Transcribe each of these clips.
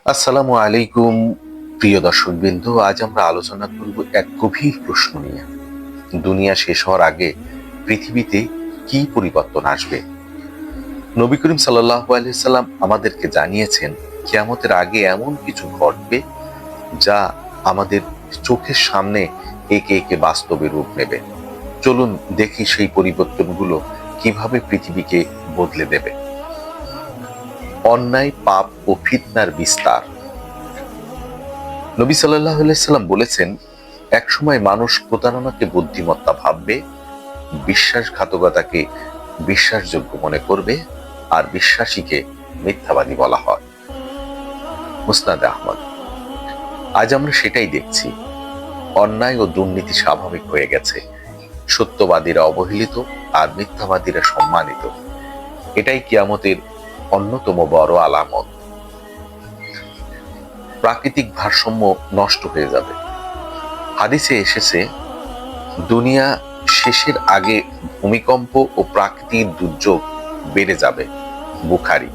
আসসালামু আলাইকুম প্রিয় দর্শকবৃন্দ। আজ আমরা আলোচনা করব এক গভীর প্রশ্ন নিয়ে। দুনিয়া শেষ হওয়ার আগে পৃথিবীতে কি পরিবর্তন আসবে? নবী করিম সাল্লাল্লাহু আলাইহি সাল্লাম আমাদেরকে জানিয়েছেন কিয়ামতের আগে এমন কিছু ঘটবে যা আমাদের চোখের সামনে একে একে বাস্তবে রূপ নেবে। চলুন দেখি সেই পরিবর্তনগুলো কিভাবে পৃথিবীকে বদলে দেবে। অন্যায়, পাপ ও ফিতনার বিস্তার। নবী সাল্লাল্লাহু আলাইহি সাল্লাম বলেছেন, এক সময় মানুষ প্রতারণাকে বুদ্ধিমত্তা ভাববে, বিশ্বাসঘাতকতাকে বিশ্বাসযোগ্য মনে করবে, আর বিশ্বাসীকে মিথ্যাবাদী বলা হয়। মুসনাদে আহমদ। আজ আমরা সেটাই দেখছি। অন্যায় ও দুর্নীতি স্বাভাবিক হয়ে গেছে, সত্যবাদীরা অবহেলিত আর মিথ্যাবাদীরা সম্মানিত। এটাই কিয়ামতের অন্যতম বড় আলামত। প্রাকৃতিক ভারসাম্য নষ্ট হয়ে যাবে। হাদিসে এসেছে, দুনিয়া শেষের আগে ভূমিকম্প ও প্রাকৃতিক দুর্যোগ বেড়ে যাবে। বুখারী।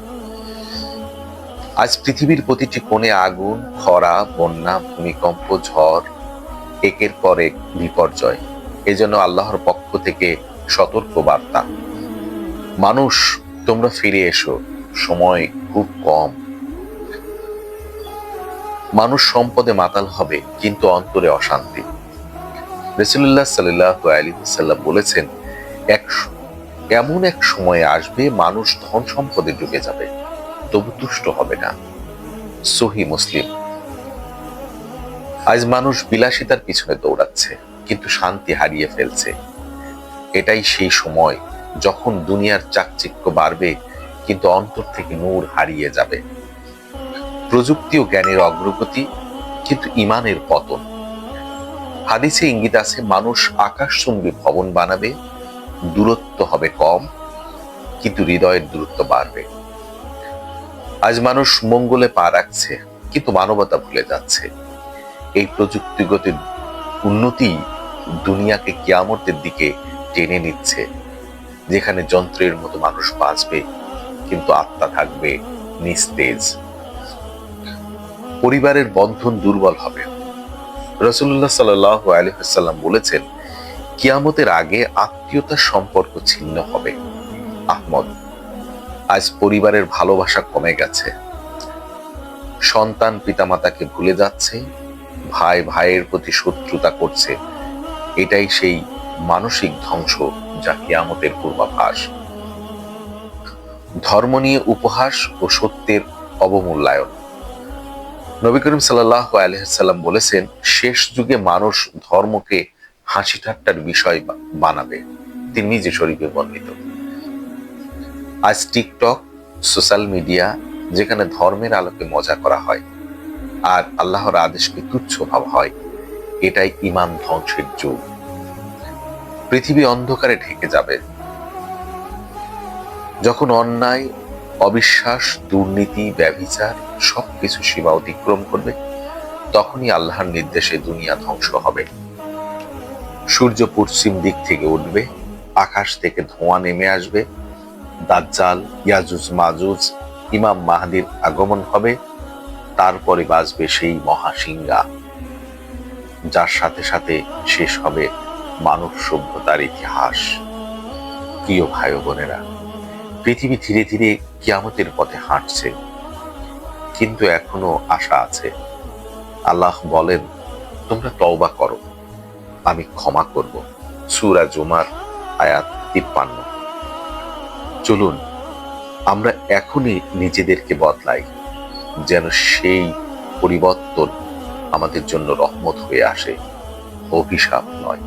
আজ পৃথিবীর প্রতিটি কোণে আগুন, খরা, বন্যা, ভূমিকম্প, ঝড়, একের পর এক বিপর্যয়। এজন্য আল্লাহর পক্ষ থেকে সতর্ক বার্তা, মানুষ তোমরা ফিরে এসো, সময় খুব কম। মানুষ সম্পদে মাতাল হবে, কিন্তু অন্তরে অশান্তি। রাসূলুল্লাহ সাল্লাল্লাহু আলাইহি ওয়াসাল্লাম বলেছেন, এমন এক সময় আসবে মানুষ ধন সম্পদে ডুবে যাবে, তবু তুষ্ট হবে না। সহিহ মুসলিম। আজ মানুষ বিলাসিতার পিছনে দৌড়াচ্ছে, কিন্তু শান্তি হারিয়ে ফেলছে। এটাই সেই সময় যখন দুনিয়ার চাকচিক্য বাড়বে, কিন্তু অন্তর থেকে নূর হারিয়ে যাবে। প্রযুক্তি ও জ্ঞানের অগ্রগতি, কিন্তু ঈমানের পতন। হাদিসে ইঙ্গিত আছে, মানুষ আকাশচুম্বী ভবন বানাবে, দূরত্ব হবে কম, কিন্তু হৃদয়ের দূরত্ব বাড়বে। আজ মানুষ মঙ্গলে পা রাখছে, কিন্তু মানবতা ভুলে যাচ্ছে। এই প্রযুক্তিগত উন্নতি দুনিয়াকে কিয়ামতের দিকে টেনে নিচ্ছে, যেখানে যন্ত্রের মতো মানুষ বাঁচবে, কিন্তু আত্মা থাকবে নিস্তেজ। পরিবারের বন্ধন দুর্বল হবে। রাসূলুল্লাহ সাল্লাল্লাহু আলাইহি ওয়াসাল্লাম বলেছেন, কিয়ামতের আগে আত্মীয়তার সম্পর্ক ছিন্ন হবে। আহমদ। আজ পরিবারের ভালোবাসা কমে গেছে। সন্তান পিতামাতাকে ভুলে যাচ্ছে, ভাই ভাইয়ের প্রতি শত্রুতা করছে। এটাই সেই মানসিক ধ্বংস যা কিয়ামতের পূর্বাভাস। ধর্ম নিয়ে উপহাস ও সত্যের অবমূল্যায়ন। নবী করিম সাল্লাল্লাহু আলাইহি ওয়াসাল্লাম বলেছেন, শেষ যুগে মানুষ ধর্মকে হাসি ঠাট্টার বিষয় বানাবে। তিনি নিজে শরীফে বর্ণিত। আজ টিকটক, সোশ্যাল মিডিয়া, যেখানে ধর্মের আলোকে মজা করা হয় আর আল্লাহর আদেশকে তুচ্ছ ভাবা হয়, এটাই ঈমান ধ্বংসের যুগ। পৃথিবী অন্ধকারে ঢেকে যাবে। যখন অন্যায়, অবিশ্বাস, দুর্নীতি, ব্যভিচার সবকিছু সীমা অতিক্রম করবে, তখনই আল্লাহর নির্দেশে দুনিয়া ধ্বংস হবে। সূর্য পশ্চিম দিক থেকে উঠবে, আকাশ থেকে ধোঁয়া নেমে আসবে, দাজ্জাল, ইয়াজুজ মাজুজ, ইমাম মাহদীর আগমন হবে। তারপরে বাজবে সেই মহাসিঙ্গা, যার সাথে সাথে শেষ হবে মানব সভ্যতার ইতিহাস। প্রিয় ভাই ও বোনেরা, পৃথিবী ধীরে ধীরে কিয়ামতের পথে হাঁটছে, কিন্তু এখনো আশা আছে। আল্লাহ বলেন, তোমরা তওবা করো, আমি ক্ষমা করব। সূরা জুমার আয়াত 53। চলুন আমরা এখনই নিজেদেরকে বদলাই, যেন সেই পরিবর্তন আমাদের জন্য রহমত হয়ে আসে, অভিশাপ নয়।